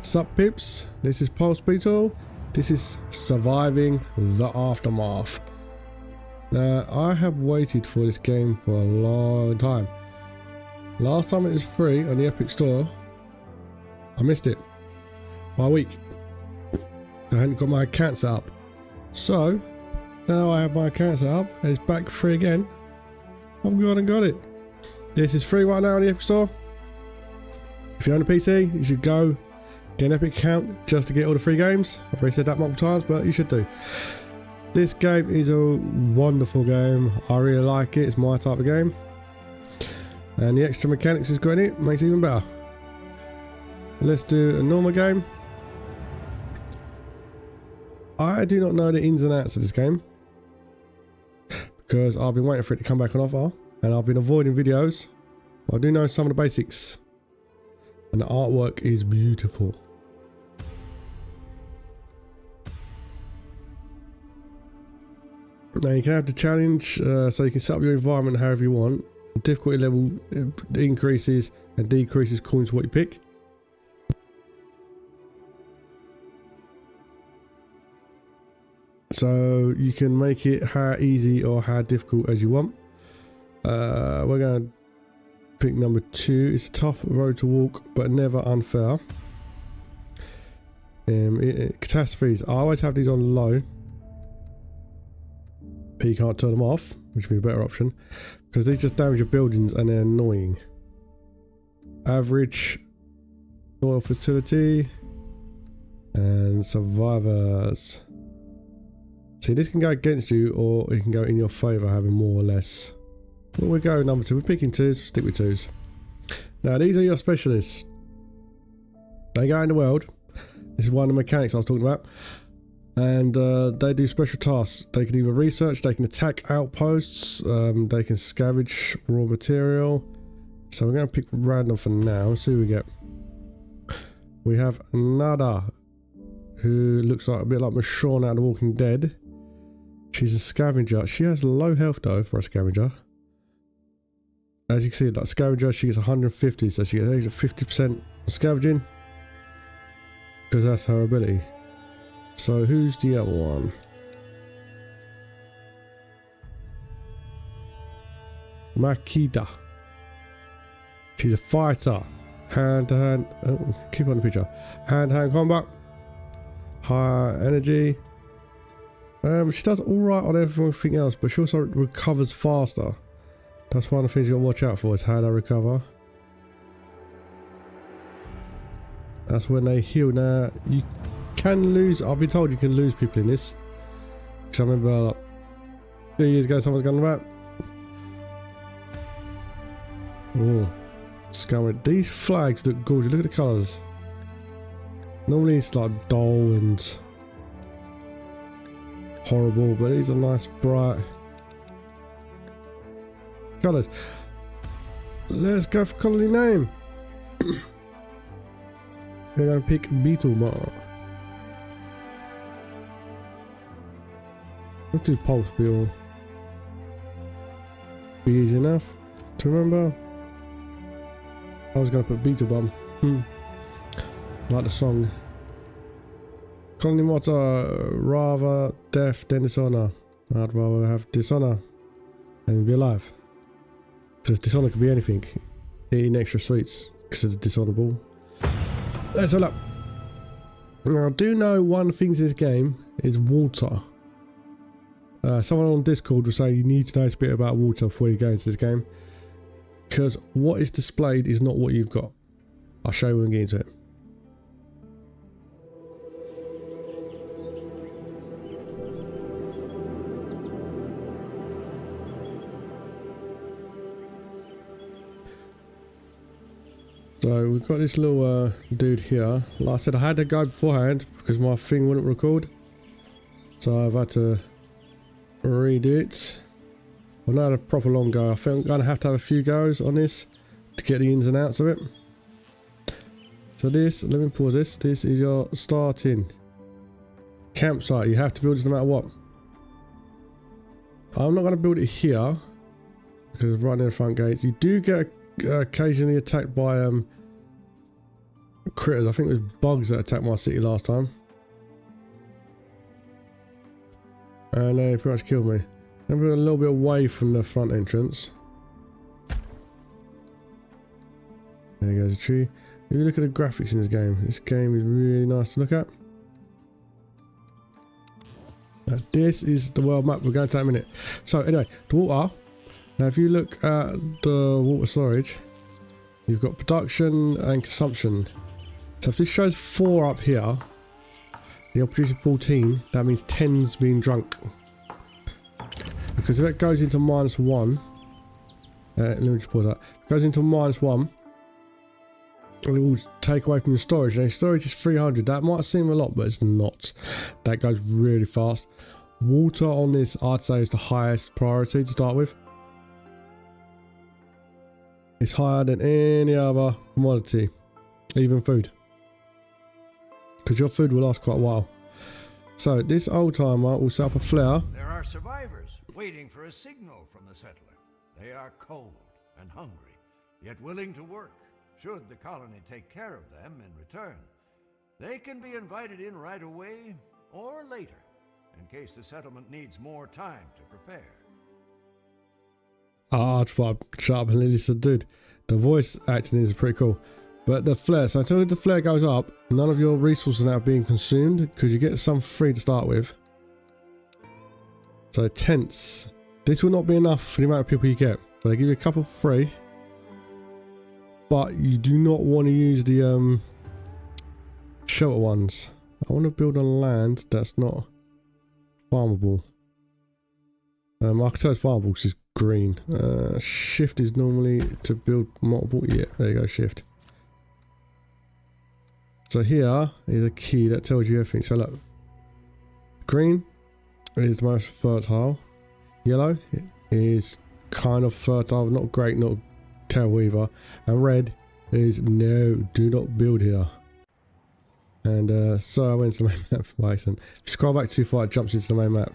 Sup pips, this is post-apocalyptic. This is surviving the aftermath. Now I have waited for this game for a long time. Last time it was free on the Epic Store, I missed it by a week. I hadn't got my account set up. So now I have my account set up and it's back free again. I've gone and got it. This is free right now on the Epic Store. If you're on a PC, you should go get an Epic account just to get all the free games. I've already said that multiple times, but you should do. This game is a wonderful game. I really like it. It's my type of game. And the extra mechanics it's got in it makes it even better. Let's do a normal game. I do not know the ins and outs of this game because I've been waiting for it to come back on offer and I've been avoiding videos. But I do know some of the basics. And the artwork is beautiful. Now you can have the challenge, so you can set up your environment however you want. The difficulty level increases and decreases according to what you pick. So you can make it how easy or how difficult as you want. We're going to pick number 2. It's a tough road to walk, but never unfair. Catastrophes. I always have these on low. But you can't turn them off, which would be a better option, because they just damage your buildings and they're annoying. Average, soil fertility, and survivors. See, this can go against you or it can go in your favour, having more or less. Well, we'll go number 2. We're picking 2s, stick with 2s. Now these are your specialists. They go in the world. This is one of the mechanics I was talking about. And they do special tasks. They can either research, they can attack outposts, they can scavenge raw material. So we're going to pick random for now and see what we get. We have Nada, who looks like a bit like Michonne out of The Walking Dead. She's a scavenger. She has low health though for a scavenger. As you can see, like scavenger, she gets 150, so she gets 50% scavenging because that's her ability. So who's the other one? Makida. She's a fighter. Hand to hand. Oh, keep on the picture. Hand to hand combat. Higher energy. She does alright on everything else, but she also recovers faster. That's one of the things you gotta watch out for, is how they recover. That's when they heal. Now you can lose. I've been told you can lose people in this. Because I remember like 2 years ago someone's gone about. Oh, scouring. These flags look gorgeous. Look at the colours. Normally it's like dull and horrible, but these are nice, bright colours. Let's go for colony name. We're going to pick Beetle. Let's do Pulse Beetle. Be easy enough to remember. I was going to put Beetle Bum. Like the song. Colony motto: rather death than dishonor. I'd rather have dishonor than be alive. Because dishonor could be anything. Eating extra sweets because it's dishonorable. Let's all up. Now I do know one thing in this game is water. Someone on Discord was saying you need to know a bit about water before you go into this game. Because what is displayed is not what you've got. I'll show you when we get into it. So we've got this little dude here. Like I said, I had to go beforehand because my thing wouldn't record. So I've had to redo it. I've not had a proper long go. I think I'm going to have a few goes on this to get the ins and outs of it. So this, let me pause this. This is your starting campsite. You have to build this no matter what. I'm not going to build it here because it's right near the front gates. You do get occasionally attacked by critters. I think it was bugs that attacked my city last time. And they pretty much killed me. I'm going a little bit away from the front entrance. There goes a tree. If you look at the graphics in this game is really nice to look at. Now, this is the world map we're going to take in a minute. So anyway, the water. Now if you look at the water storage, you've got production and consumption. So if this shows 4 up here, you're producing 14, that means 10's being drunk. Because if it goes into -1, let me just pause that. If it goes into -1, it will take away from your storage. Now your storage is 300. That might seem a lot, but it's not. That goes really fast. Water on this, I'd say, is the highest priority to start with. It's higher than any other commodity, even food. Because your food will last quite a while. So this old timer will set up a flare. There are survivors waiting for a signal from the settler. They are cold and hungry, yet willing to work, should the colony take care of them in return. They can be invited in right away or later, in case the settlement needs more time to prepare. I thought I'd shut up and listen, dude. The voice acting is pretty cool. But the flare, so until the flare goes up, none of your resources are now being consumed because you get some free to start with. So tents. This will not be enough for the amount of people you get, but they give you a couple free. But you do not want to use the shelter ones. I want to build on land that's not farmable. I can tell it's farmable because it's green. Shift is normally to build multiple. Yeah, there you go, shift. So here is a key that tells you everything. So look, green is the most fertile. Yellow is kind of fertile, not great, not terrible either. And red is no, do not build here. And so I went to the main map by accident. If you scroll back too far, it jumps into the main map.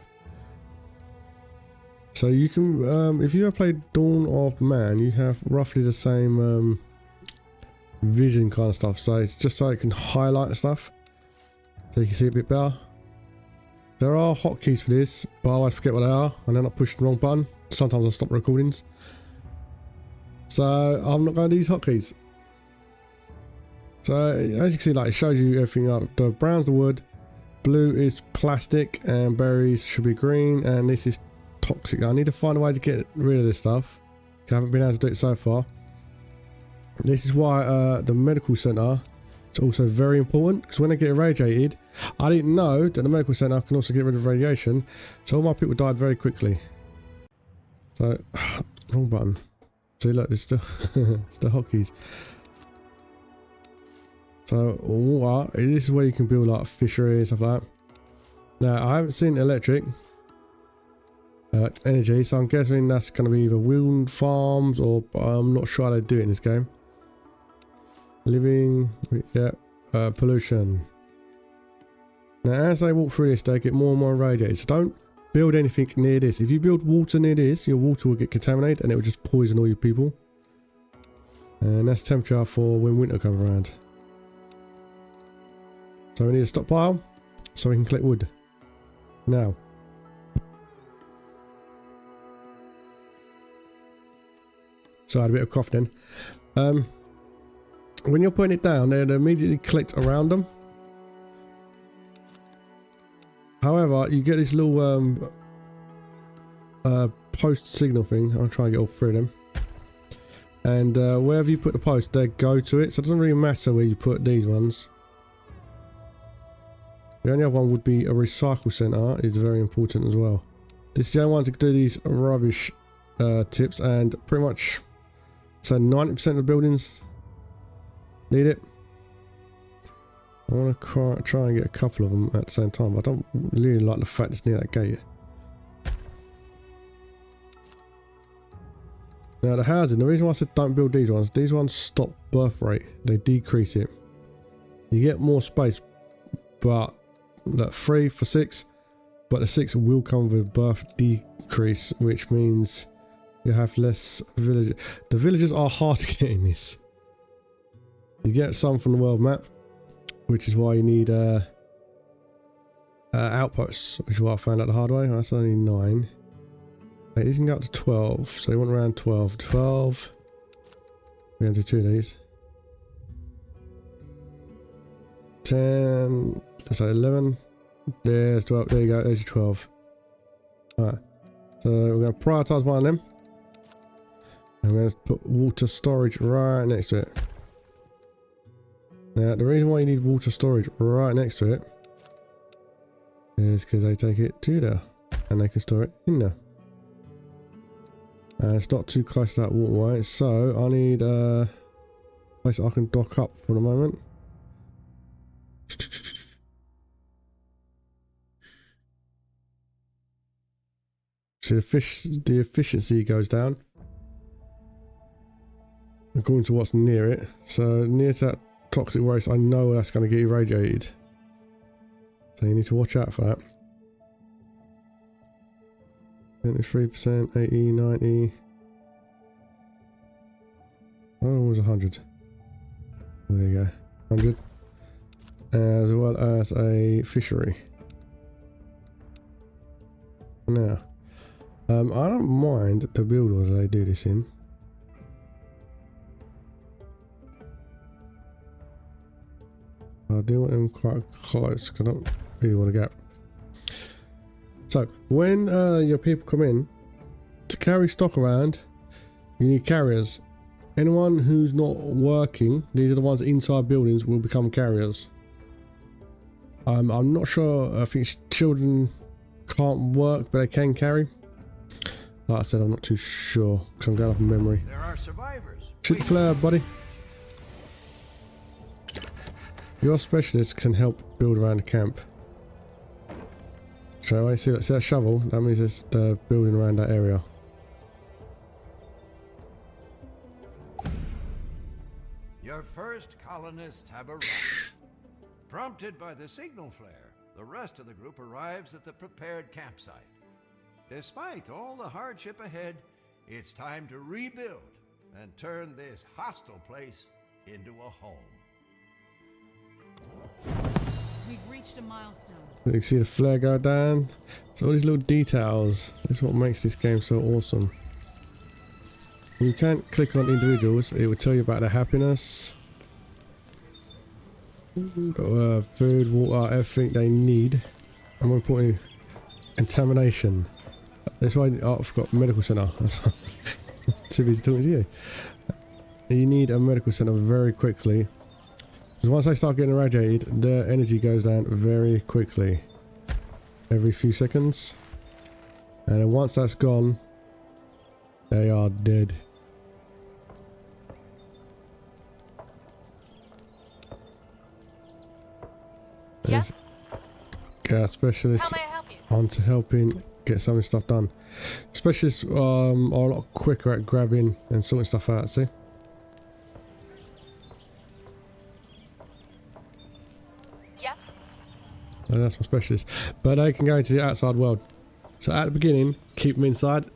So you can, if you have played Dawn of Man, you have roughly the same vision kind of stuff. So it's just so it can highlight stuff, so you can see it a bit better. There are hotkeys for this, but I always forget what they are, and then I push the wrong button. Sometimes I stop recordings. So I'm not going to use hotkeys. So as you can see, like, it shows you everything up. The brown's the wood, blue is plastic, and berries should be green, and this is toxic. I need to find a way to get rid of this stuff. I haven't been able to do it so far. This is why the medical centre is also very important, because when they get irradiated, I didn't know that the medical centre can also get rid of radiation, so all my people died very quickly. So wrong button. See, look, it's the it's the hotkeys. So water, this is where you can build like fishery and stuff like that. Now I haven't seen electric energy, so I'm guessing that's going to be either wind farms, or I'm not sure how they do it in this game. Living, yeah, pollution. Now as they walk through this, they get more and more irradiated, so don't build anything near this. If you build water near this, your water will get contaminated and it will just poison all your people. And that's temperature for when winter comes around. So we need a stockpile so we can collect wood. Now, so I had a bit of cough then. When you're putting it down, they'll immediately collect around them. However, you get this little post signal thing. I'll try and get all three of them. And wherever you put the post, they go to it. So it doesn't really matter where you put these ones. The only other one would be a recycle centre. Is very important as well. This is the only one to do these rubbish tips, and pretty much so 90% of the buildings need it. I want to try and get a couple of them at the same time, but I don't really like the fact it's near that gate. Now the housing, the reason why I said don't build these ones stop birth rate. They decrease it. You get more space, but look, 3 for 6, but the 6 will come with a birth decrease, which means you have less villages. The villages are hard to get in this. You get some from the world map. which is why you need outposts, which is what I found out the hard way. That's only 9. Hey, these can go up to 12, so you want around 12. 12. We're going to do 2 of these. 10. Let's say 11. There's 12. There you go. There's your 12. Alright. So we're going to prioritise one of them. And we're going to put water storage right next to it. Now, the reason why you need water storage right next to it is because they take it to there. And they can store it in there. And it's not too close to that waterway, so I need a place I can dock up for the moment. See, the efficiency goes down according to what's near it. So near to that toxic waste, I know that's going to get irradiated. So you need to watch out for that. 23%, 80, 90. Oh, it was 100. There you go. 100. As well as a fishery. Now, I don't mind the build order they do this in. I do want them quite close because I don't really want to get. So, when your people come in, to carry stock around, you need carriers. Anyone who's not working, these are the ones inside buildings, will become carriers. I'm not sure, I think children can't work, but they can carry. Like I said, I'm not too sure, because I'm going off memory. There are survivors. Shoot the flare, buddy. Your specialist can help build around the camp. Straight away, see that shovel? That means it's building around that area. Your first colonists have arrived. Prompted by the signal flare, the rest of the group arrives at the prepared campsite. Despite all the hardship ahead, it's time to rebuild and turn this hostile place into a home. We've reached a milestone. You can see the flare go down. So all these little details, this is what makes this game so awesome. You can't click on individuals, it will tell you about their happiness. Food, water, everything they need. And more importantly, contamination. That's why I've got medical centre. Too busy talking to you. You need a medical centre very quickly. Because once they start getting irradiated, their energy goes down very quickly. Every few seconds. And then once that's gone, they are dead. Yes? Gas specialists How may I help you? on to helping get some of this stuff done. Specialists are a lot quicker at grabbing and sorting stuff out, see? Yes? And that's my specialist. But they can go into the outside world. So at the beginning, keep them inside.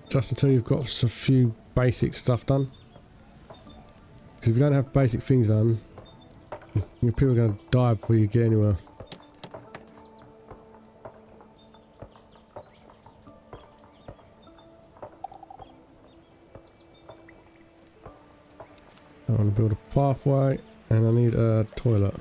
Just until you've got a few basic stuff done. Because if you don't have basic things done, your people are going to die before you get anywhere. I want to build a pathway and I need a toilet.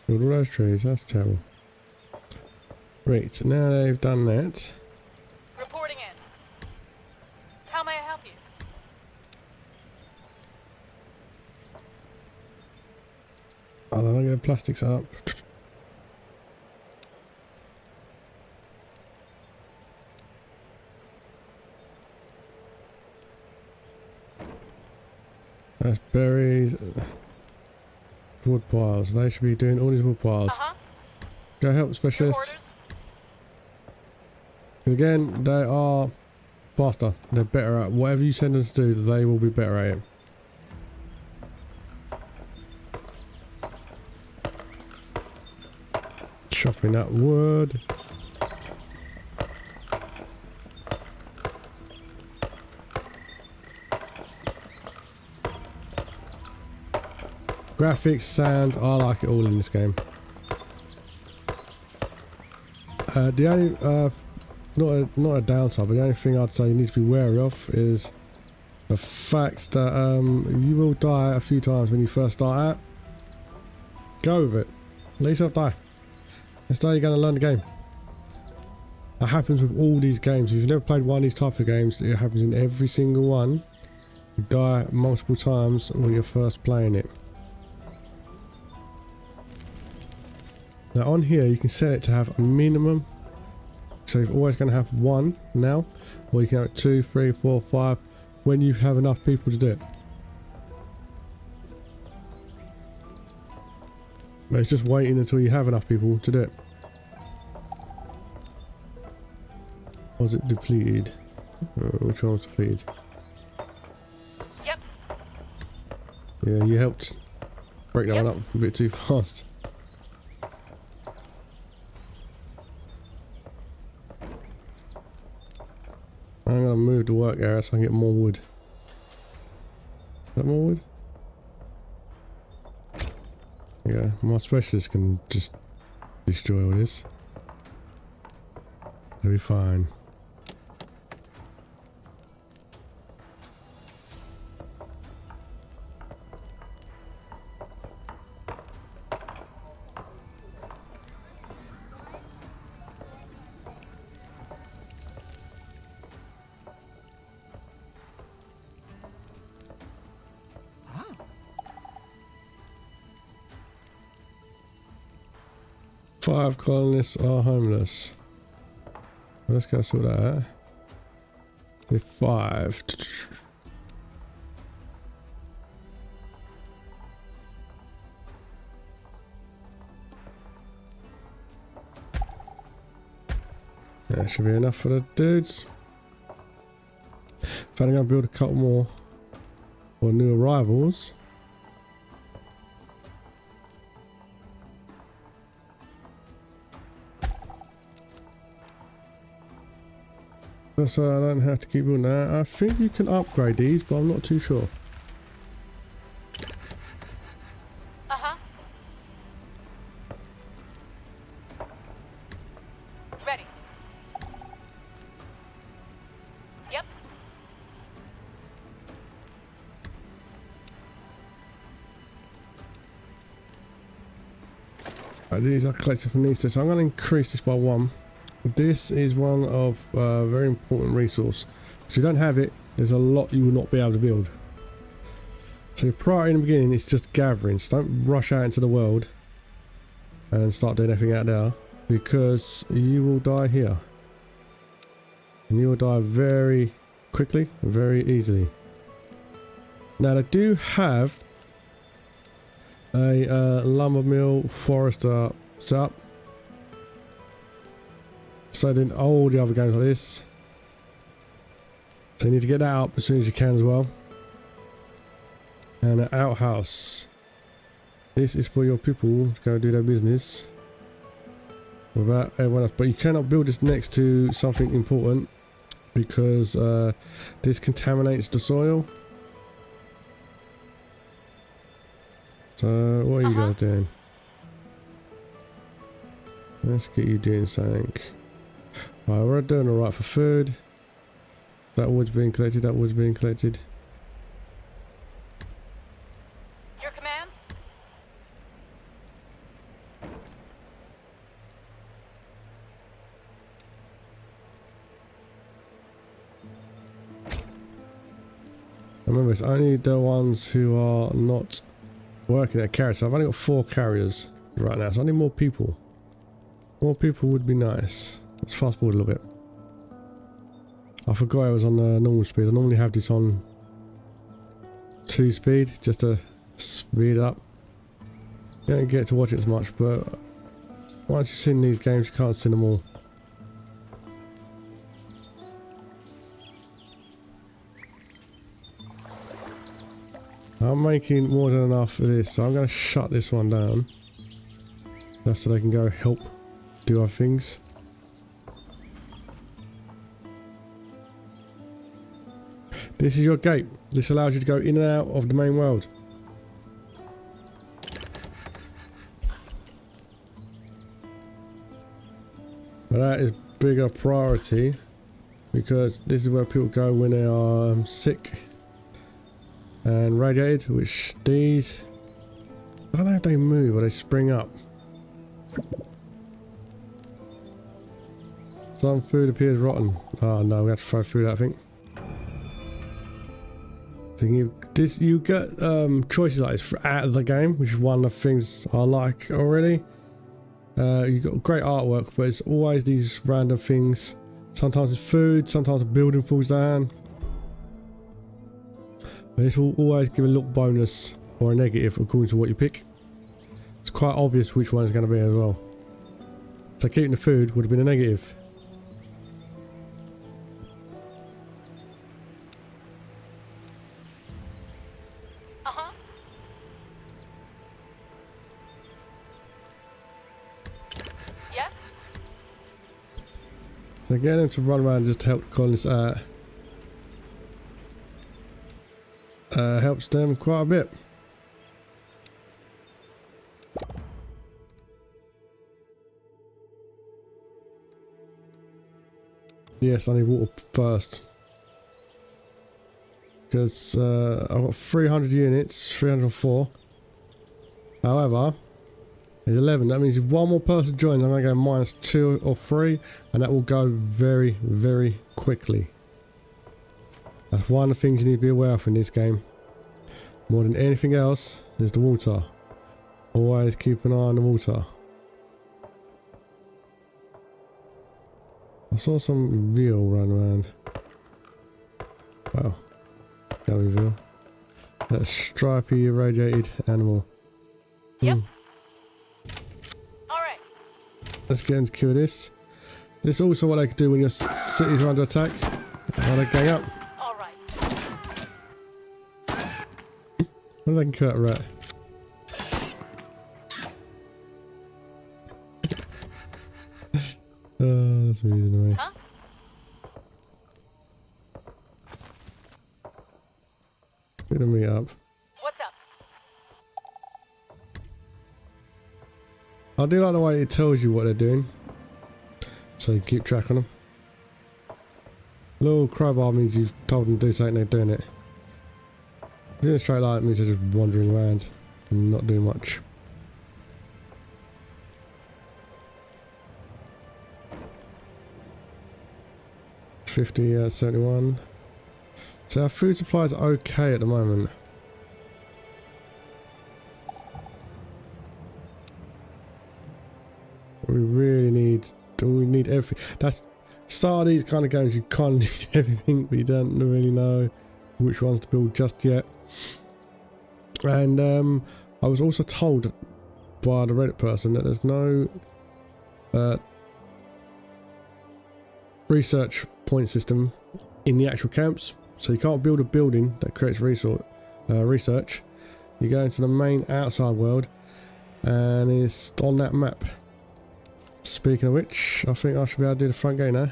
Build all those trees, that's terrible. Right, so now they've done that. Reporting in. How may I help you? Oh, they're not getting plastics up. That's berries. Wood piles. They should be doing all these wood piles. Go help specialists. Because again, they are faster. They're better at whatever you send them to do, they will be better at it. Bring that wood. Graphics, sound, I like it all in this game. The only, not a downside, but the only thing I'd say you need to be wary of is the fact that you will die a few times when you first start out. Go with it. Let yourself die. That's how you're going to learn the game. That happens with all these games. If you've never played one of these types of games, it happens in every single one. You die multiple times when you're first playing it. Now on here you can set it to have a minimum. So you're always going to have 1 now. Or you can have it 2, 3, 4, 5 when you have enough people to do it. But it's just waiting until you have enough people to do it. Was it depleted? Which one was depleted? Yep. Yeah, you helped break that one up a bit too fast. I'm gonna move the work area so I can get more wood. Is that more wood? Yeah, my specialist can just destroy all this. It'll be fine. Five colonists are homeless. Well, let's go sort that out. With 5. That should be enough for the dudes. If I'm going to build a couple more or new arrivals. So I don't have to keep doing that. I think you can upgrade these, but I'm not too sure. Uh-huh. Ready. Yep. These are collected from these, so I'm going to increase this by 1. This is one of a very important resource. If you don't have it, there's a lot you will not be able to build. So your priority in the beginning is just gathering. So don't rush out into the world and start doing everything out there, because you will die here. And you will die very quickly and very easily. Now they do have a lumber mill forester set up. So then all the other games like this. So you need to get that up as soon as you can as well. And an outhouse. This is for your people to go do their business without everyone else. But you cannot build this next to something important, because this contaminates the soil. So what are you guys doing? Let's get you doing something. Right, we're doing alright for food. That wood's being collected, that wood's being collected. Your command? Remember, it's only the ones who are not working at carriers. So I've only got 4 carriers right now, so I need more people. More people would be nice. Let's fast forward a little bit. I forgot I was on normal speed. I normally have this on 2 speed just to speed up. You don't get to watch it as much, but once you've seen these games, you can't see them all. I'm making more than enough of this, so I'm going to shut this one down just so they can go help do other things. This is your gate. This allows you to go in and out of the main world. But that is bigger priority because this is where people go when they are sick and radiated, which these, I don't know if they move or they spring up. Some food appears rotten. Oh no, we have to throw food out, I think. So you get choices like this out of the game, which is one of the things I like already. You've got great artwork, but it's always these random things. Sometimes it's food, sometimes a building falls down. But this will always give a look bonus or a negative according to what you pick. It's quite obvious which one is going to be as well. So keeping the food would have been a negative. So getting them to run around and just help colonists out helps them quite a bit. Yes, I need water first. Because I've got 300 units, 304. However, there's 11. That means if one more person joins, I'm going to go -2 or 3, and that will go very, very quickly. That's one of the things you need to be aware of in this game. More than anything else is the water. Always keep an eye on the water. I saw some veal run around. Wow. Going veal. That stripy irradiated animal. Yep. Alright. Let's get into kill this. This is also what they can do when your cities are under attack. While they gang up. Alright. Well, they can kill that rat. That's me in the way. Huh? Bit of meat up. What's up? I do like the way it tells you what they're doing, so you keep track on them. Little crowbar means you've told them to do something, they're doing it. Doing a straight line means they're just wandering around and not doing much. $50, 71. So our food supplies are okay at the moment. We really need everything. That's start of these kind of games, you kind of need everything, but you don't really know which ones to build just yet. And I was also told by the Reddit person that there's no research point system in the actual camps, so you can't build a building that creates research. You go into the main outside world and it's on that map. Speaking of which, I think I should be able to do the front gate now.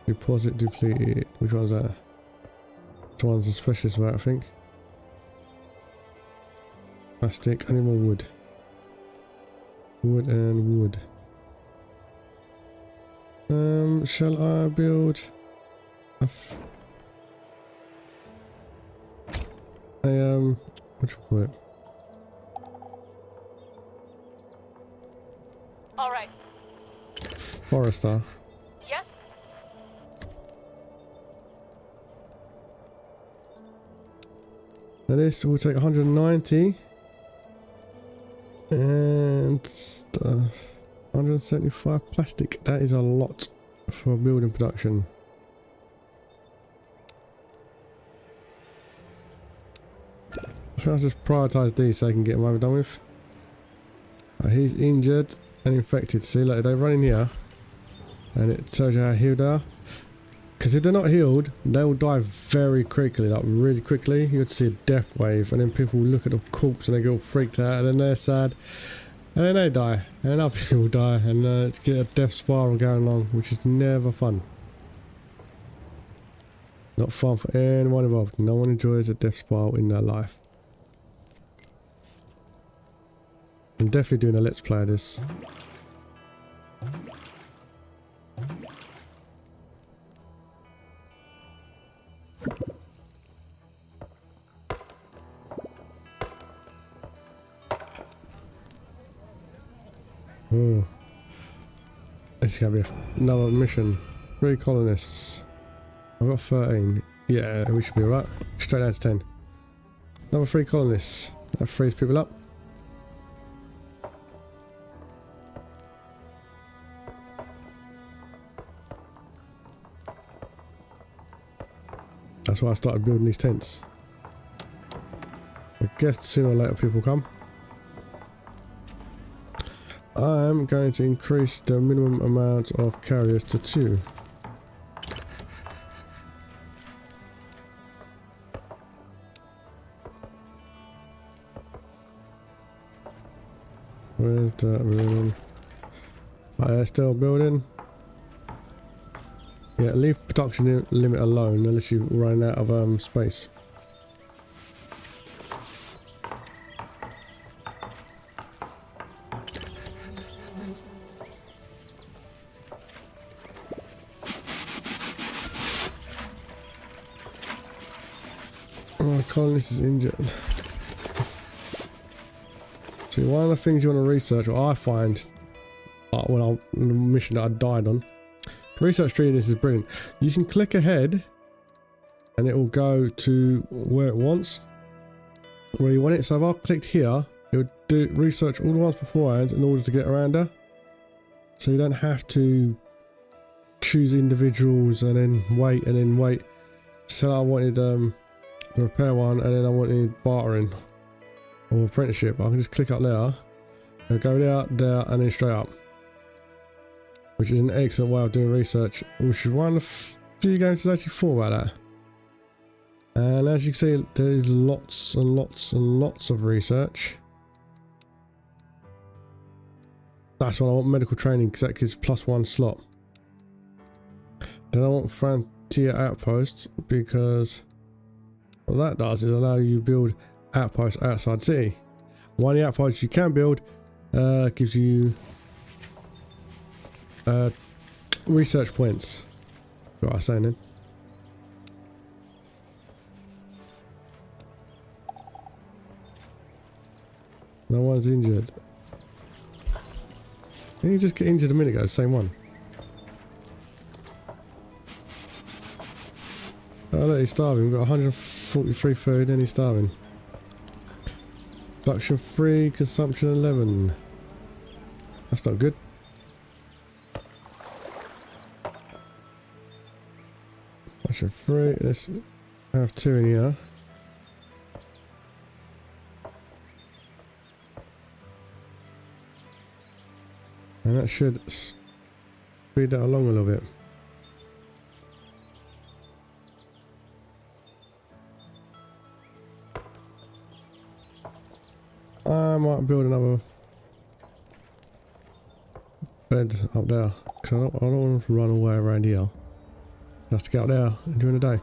Deposit depleted. Which one's that? This one's a specialist for that, I think. Plastic. I need more wood. Wood and wood. Shall I build a what you call it? All right. Forester. Yes. Now this will take 190 and 175 plastic. That is a lot for building production. I'll just prioritise these so I can get them over done with. He's injured and infected. See, like they run in here and it tells you how healed they are. Because if they're not healed, they'll die very quickly, like really quickly. You'd see a death wave, and then people look at the corpse and they get all freaked out, and then they're sad, and then they die, and then other people die, and get a death spiral going along, which is never fun. Not fun for anyone involved. No one enjoys a death spiral in their life. I'm definitely doing a let's play of this. Oh, this is gonna be another mission. 3 colonists. I've got 13. Yeah, we should be alright. Straight down to 10. Another 3 colonists. That frees people up. That's why I started building these tents. I guess sooner or later people come. I'm going to increase the minimum amount of carriers to 2. Where's that building? Oh, they're still building. Yeah, leave production limit alone unless you run out of space. Oh, the colonist is injured. See, one of the things you want to research, or I find, when the mission that I died on, research tree, this is brilliant. You can click ahead, and it will go to where it wants, where you want it. So if I clicked here, it would do research all the ones beforehand in order to get around her. So you don't have to choose individuals and then wait. So I wanted the repair one, and then I wanted bartering or apprenticeship. I can just click up there, and go there, and then straight up. Which is an excellent way of doing research, which is one of the few games that's actually thought about that. And as you can see, there's lots and lots of research. That's why I want medical training, because that gives +1 slot. Then I want frontier outposts, because what that does is allow you to build outposts outside city. One of the outposts you can build gives you research points. What I was saying then. No one's injured. Didn't you just get injured a minute ago? Same one. Oh look, he's starving. We've got 143 food and he's starving. Production 3, consumption 11. That's not good. Production 3, let's have 2 in here. And that should speed that along a little bit. I might build another bed up there, because I don't want to run all the way around here. I have to get out there during the day.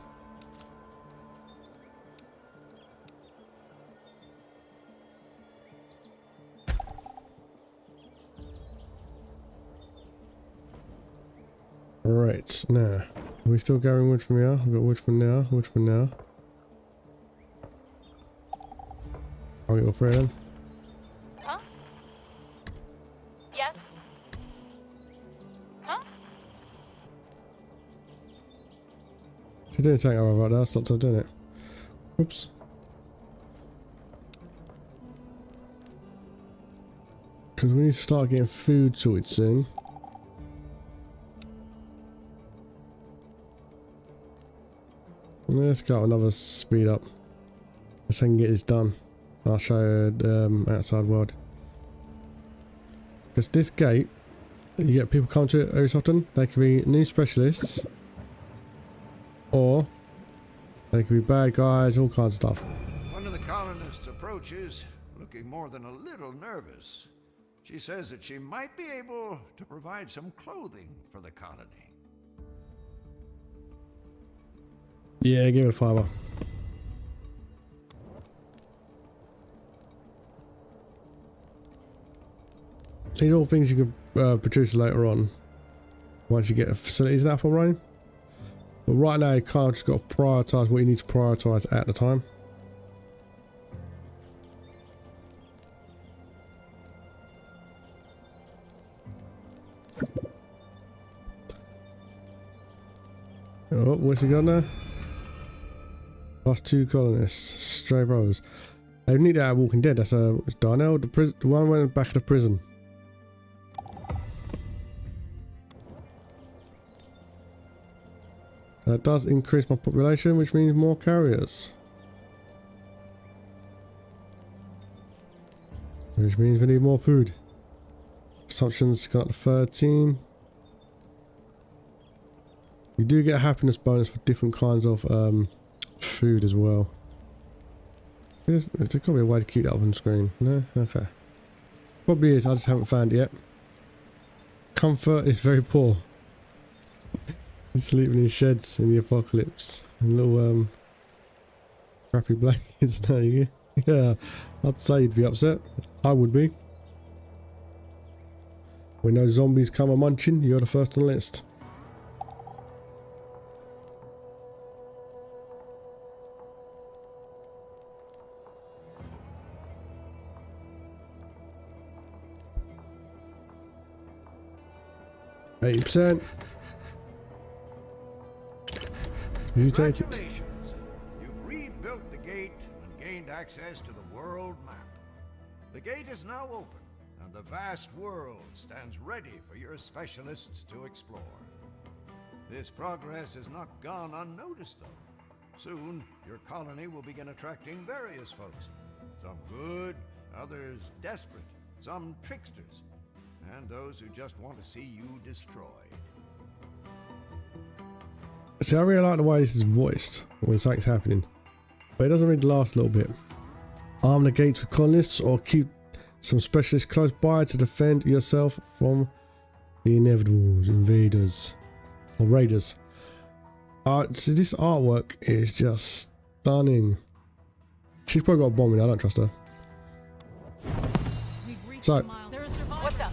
Right, now, are we still going wood from here? We've got wood from now, wood from now. I'll get all 3 of them. Huh? Yes? Huh? If you're doing something over there, stop doing it. Oops. Because we need to start getting food sorted soon. Let's go another speed up. Let's see if I can get this done. I'll show you the outside world. Because this gate, you get people come to it every so often. They can be new specialists, or they could be bad guys, all kinds of stuff. One of the colonists approaches, looking more than a little nervous. She says that she might be able to provide some clothing for the colony. Yeah, give it a fiver. These are all things you can produce later on once you get the facilities up and running. But right now you kind of just got to prioritise what you need to prioritise at the time. Oh, what's he got now? Last 2 colonists, stray brothers. They need that at Walking Dead. That's Darnell, the one went back to the prison. That does increase my population, which means more carriers. Which means we need more food. Assumptions got to 13. You do get a happiness bonus for different kinds of food as well. There's got to be a way to keep that up on screen. No? Okay. Probably is, I just haven't found it yet. Comfort is very poor. Sleeping in sheds in the apocalypse. And little crappy blankets. No, yeah, I'd say you'd be upset. I would be. When those zombies come a munching, you're the first on the list. %. You take it. Congratulations. You've rebuilt the gate and gained access to the world map. The gate is now open, and the vast world stands ready for your specialists to explore. This progress has not gone unnoticed, though. Soon, your colony will begin attracting various folks. Some good, others desperate, some tricksters, and those who just want to see you destroyed. See, I really like the way this is voiced when something's happening, but it doesn't really last a little bit. Arm the gates with colonists or keep some specialists close by to defend yourself from the inevitable invaders or raiders. See, this artwork is just stunning. She's probably got a bomb in her, I don't trust her. So, What's up?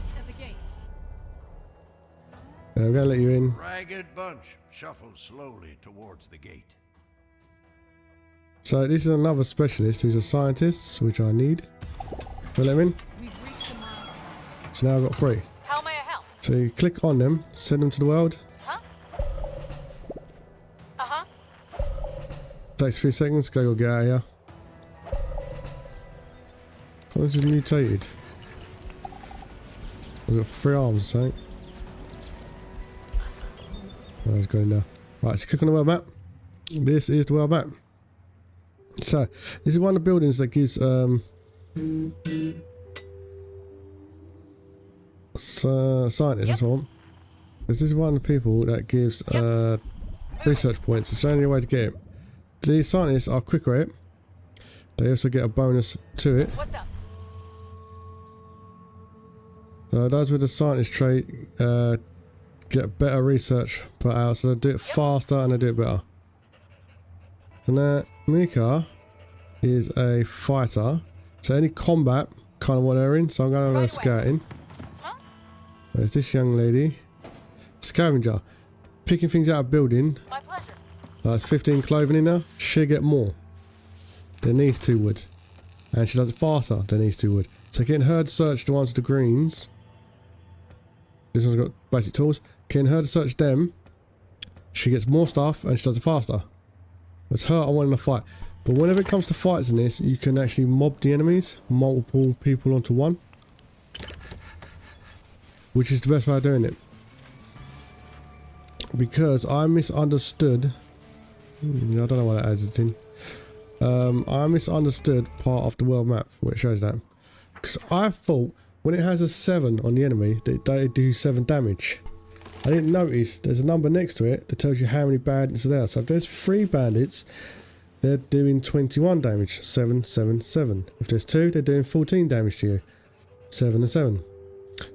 we're going to let you in. Ragged bunch shuffles slowly towards the gate. So this is another specialist who's a scientist, which I need. So let him in. So now I've got 3. How may I help? So you click on them, send them to the world. Huh? Uh-huh. Takes 3 seconds, go get out of here. Collins is mutated. I've got 3 arms, or something. Oh, he's got in there. Right, so click on the world map. This is the world map. So, this is one of the buildings that gives scientists, that's what I want. This is one of the people that gives research points. It's the only way to get it. These scientists are quicker at it. They also get a bonus to it. What's up? So those with the scientist trait get better research put out, so they do it faster and they do it better. And now Mika is a fighter, so any combat kind of what they're in. So I'm going to go scouting. Huh? There's this young lady, scavenger, picking things out of building. My pleasure. There's 15 clothing in there. She'll get more than these 2 would, and she does it faster than these 2 would. So getting her to search the ones with the greens. This one's got basic tools. Getting her to search them, she gets more stuff and she does it faster. It's her I want in a fight. But whenever it comes to fights in this, you can actually mob the enemies, multiple people onto one, which is the best way of doing it. Because I misunderstood. I don't know why that adds it in. I misunderstood part of the world map where it shows that. Because I thought when it has a 7 on the enemy, they do 7 damage. I didn't notice there's a number next to it that tells you how many bandits are there. So if there's 3 bandits, they're doing 21 damage, 7, 7, 7. If there's 2, they're doing 14 damage to you, 7 and 7.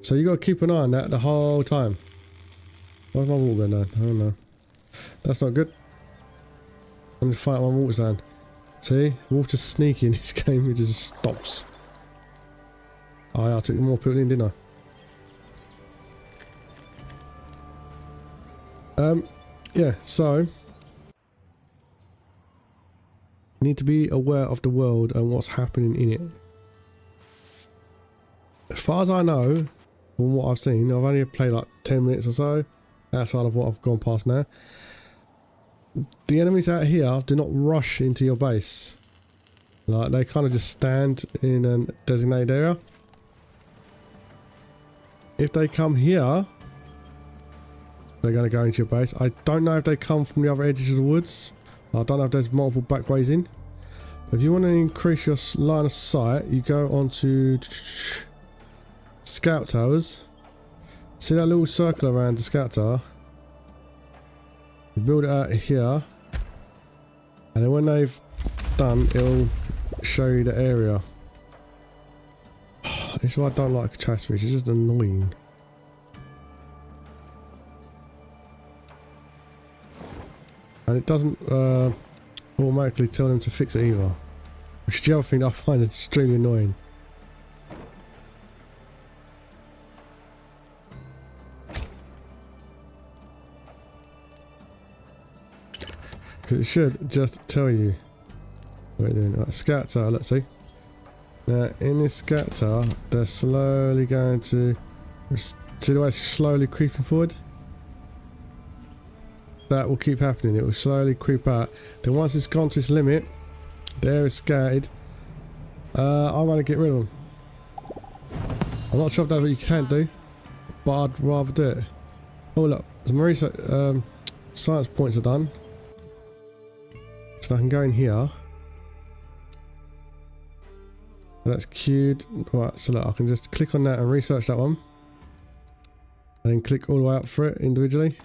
So you got to keep an eye on that the whole time. Why's my water going down? I don't know. That's not good. I'm just fighting my water down. See, water's sneaky in this game. It just stops. Oh yeah, I took more people in, didn't I? Yeah, so you need to be aware of the world and what's happening in it. As far as I know, from what I've seen, I've only played like 10 minutes or so, outside of what I've gone past now. The enemies out here do not rush into your base. Like, they kind of just stand in a designated area. If they come here, they're going to go into your base. I don't know if they come from the other edges of the woods. I don't know if there's multiple back ways in. But if you want to increase your line of sight, you go onto scout towers. See that little circle around the scout tower? You build it out here, and then when they've done, it'll show you the area. This is why I don't like catastrophes, it's just annoying. And it doesn't automatically tell them to fix it either, which is the other thing I find extremely annoying. Because it should just tell you what you're doing. Right, scout tower, let's see. Now, in this scout tower, they're slowly going to... See the way it's slowly creeping forward? That will keep happening. It will slowly creep out. Then once it's gone to its limit, the area is scouted. I want to get rid of them. I'm not sure if that's what you can do, but I'd rather do it. Oh look, the marine science points are done. So I can go in here. That's queued. Right, so look, I can just click on that and research that one. And then click all the way up for it individually.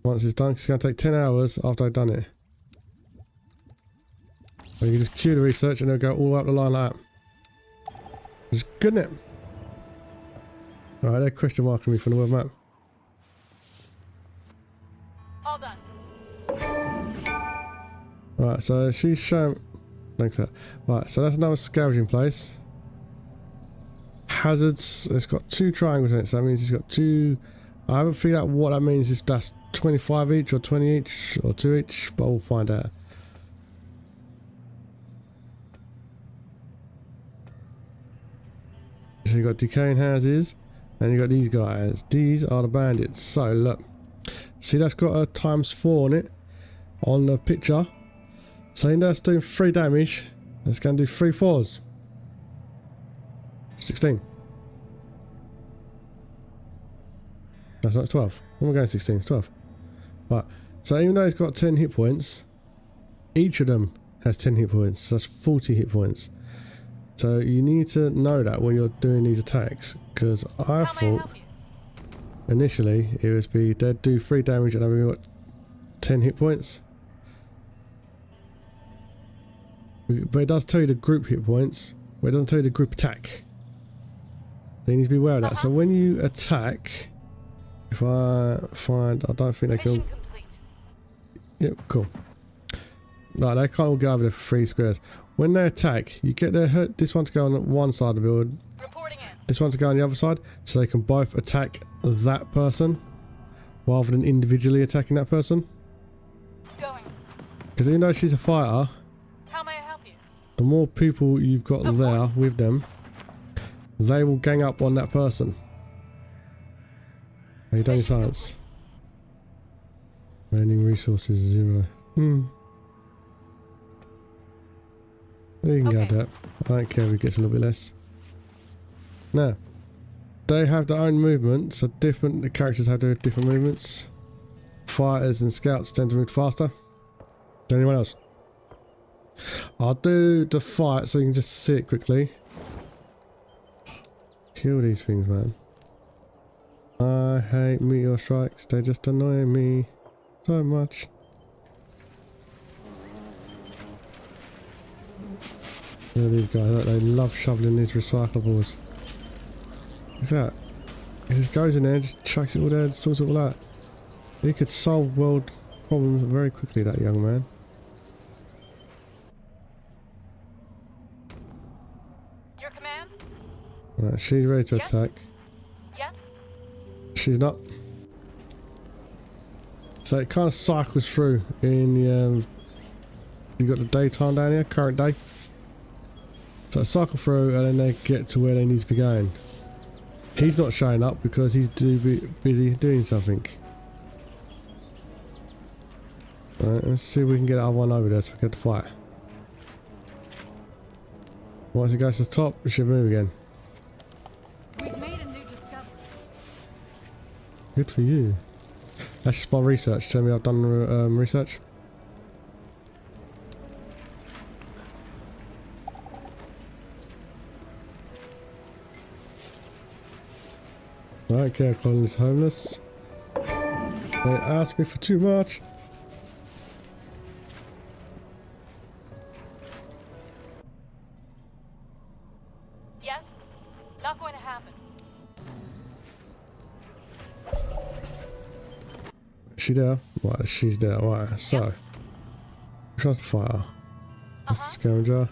Once it's done, 'cause it's going to take 10 hours after I've done it. So you can just queue the research and it'll go all the way up the line like that. It's good, isn't it? Alright, they're question marking me from the world map. All done. Right, so she's showing... Thanks for that. Right, so that's another scavenging place. Hazards, it's got 2 triangles in it, so that means it's got 2... I haven't figured out what that means, if that's 25 each or 20 each or 2 each, but we'll find out. So you've got decaying houses, and you've got these guys. These are the bandits. So look, see that's got a ×4 on it, on the picture. So that's doing 3 damage. That's going to do 3 4s. 16. That's not 12. I'm going 16, it's 12. Right, so even though it's got 10 hit points, each of them has 10 hit points, so that's 40 hit points. So you need to know that when you're doing these attacks, because I thought initially it would be they'd do 3 damage and I've only got 10 hit points. But it does tell you the group hit points, but it doesn't tell you the group attack. So you need to be aware of that. So when you attack, if I find, I don't think they can. Yep, cool. No, they can't all go over the 3 squares. When they attack, you get their hurt. This one to go on one side of the build. This one to go on the other side, so they can both attack that person, rather than individually attacking that person. Because even though she's a fighter, how may I help you? The more people you've got there with them, they will gang up on that person. Are you done your science? Remaining resources 0. You can go that. I don't care if it gets a little bit less. Now, they have their own movement, so the characters have their different movements. Fighters and scouts tend to move faster than anyone else. I'll do the fight so you can just see it quickly. Kill these things, man. I hate meteor strikes. They just annoy me so much. Look at these guys. Look, they love shoveling these recyclables. Look at that. He just goes in there, just chucks it all there, sorts it all out. He could solve world problems very quickly, that young man. Your command? Right, she's ready to Yes? attack. Yes? She's not. So it kind of cycles through in the, you got the daytime down here, current day. So cycle through and then they get to where they need to be going. He's not showing up because he's busy doing something. Alright, let's see if we can get that other one over there so we get to fight. Once it goes to the top, it should move again. We've made a new discovery. Good for you. That's just my research. Tell me I've done research. I don't care calling this homeless. They ask me for too much. Yes? Not going to happen. Is she there? Right, she's there. Right, so. Yep. Which one's the fire? That's the scavenger.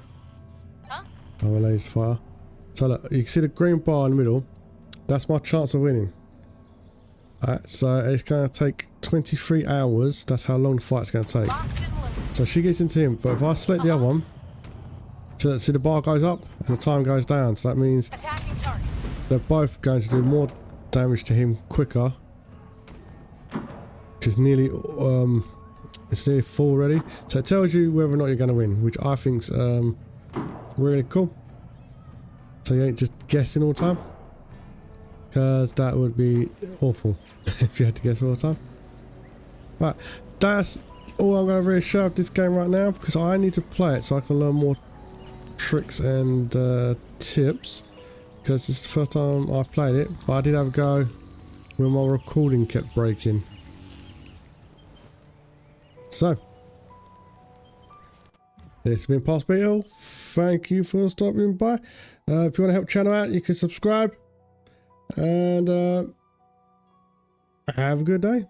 Huh? Oh, well, lady's fire. So look, you can see the green bar in the middle. That's my chance of winning. Alright, so it's going to take 23 hours. That's how long the fight's going to take. Locked and loaded. So she gets into him, but if I select the other one, so see the bar goes up and the time goes down. So that means Attacking target. they're both going to do more damage to him quicker. Because it's nearly full already. So it tells you whether or not you're going to win, which I think's really cool. So you ain't just guessing all the time. Because that would be awful if you had to guess all the time. Right, that's all I'm going to really show up this game right now, because I need to play it so I can learn more tricks and tips, because it's the first time I've played it, but I did have a go when my recording kept breaking. So, this has been post-apocalyptic. Thank you for stopping by. If you want to help the channel out, you can subscribe. And have a good day.